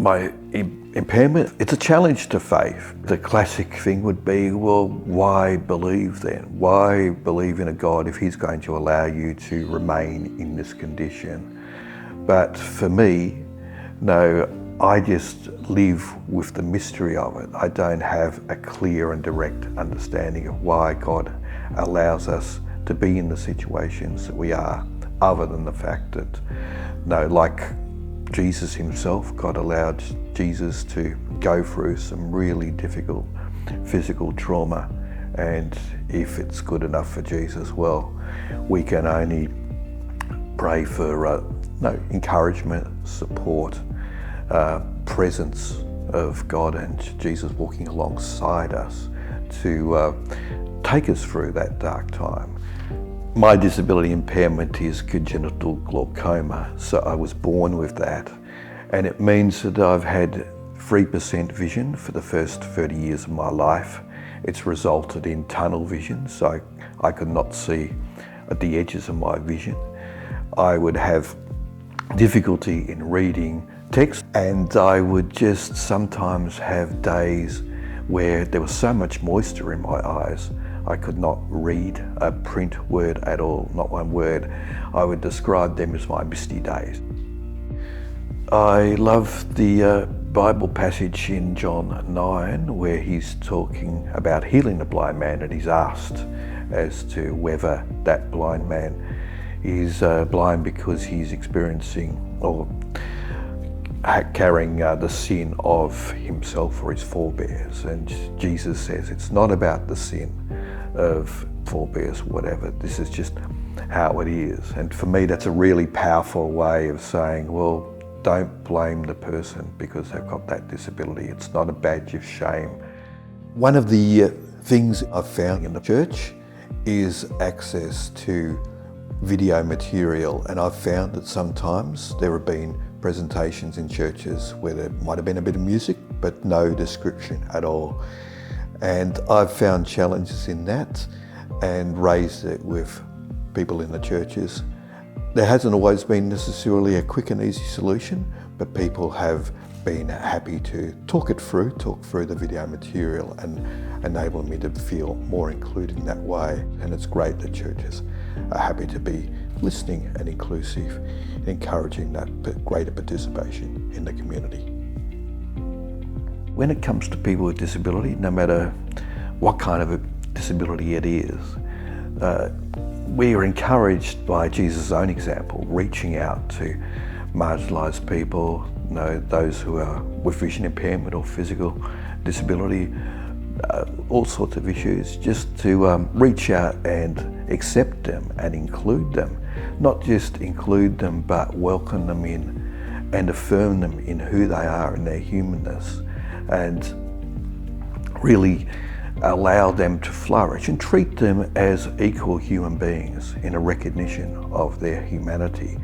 My impairment, it's a challenge to faith. The classic thing would be, well, why believe then? Why believe in a God if he's going to allow you to remain in this condition? But for me, no, I just live with the mystery of it. I don't have a clear and direct understanding of why God allows us to be in the situations that we are, other than the fact that, no, like Jesus himself, God allowed Jesus to go through some really difficult physical trauma, and if it's good enough for Jesus, well, we can only pray for encouragement, support, presence of God and Jesus walking alongside us to take us through that dark time. My disability impairment is congenital glaucoma, so I was born with that, and it means that I've had 3% vision for the first 30 years of my life. It's resulted in tunnel vision, so I could not see at the edges of my vision. I would have difficulty in reading text, and I would just sometimes have days where there was so much moisture in my eyes I could not read a print word at all, not one word. I would describe them as my misty days. I love the Bible passage in John 9 where he's talking about healing the blind man, and he's asked as to whether that blind man is blind because he's experiencing or carrying the sin of himself or his forebears. And Jesus says it's not about the sin of forebears, whatever. This is just how it is. And for me, that's a really powerful way of saying, well, don't blame the person because they've got that disability. It's not a badge of shame. One of the things I've found in the church is access to video material, and I've found that sometimes there have been presentations in churches where there might have been a bit of music but no description at all. And I've found challenges in that and raised it with people in the churches. There hasn't always been necessarily a quick and easy solution, but people have been happy to talk through the video material and enable me to feel more included in that way. And it's great that churches are happy to be listening and inclusive, encouraging that greater participation in the community. When it comes to people with disability, no matter what kind of a disability it is, we are encouraged by Jesus' own example, reaching out to marginalised people, those who are with vision impairment or physical disability, all sorts of issues, just to reach out and accept them and include them. Not just include them, but welcome them in and affirm them in who they are and their humanness, and really allow them to flourish and treat them as equal human beings in a recognition of their humanity.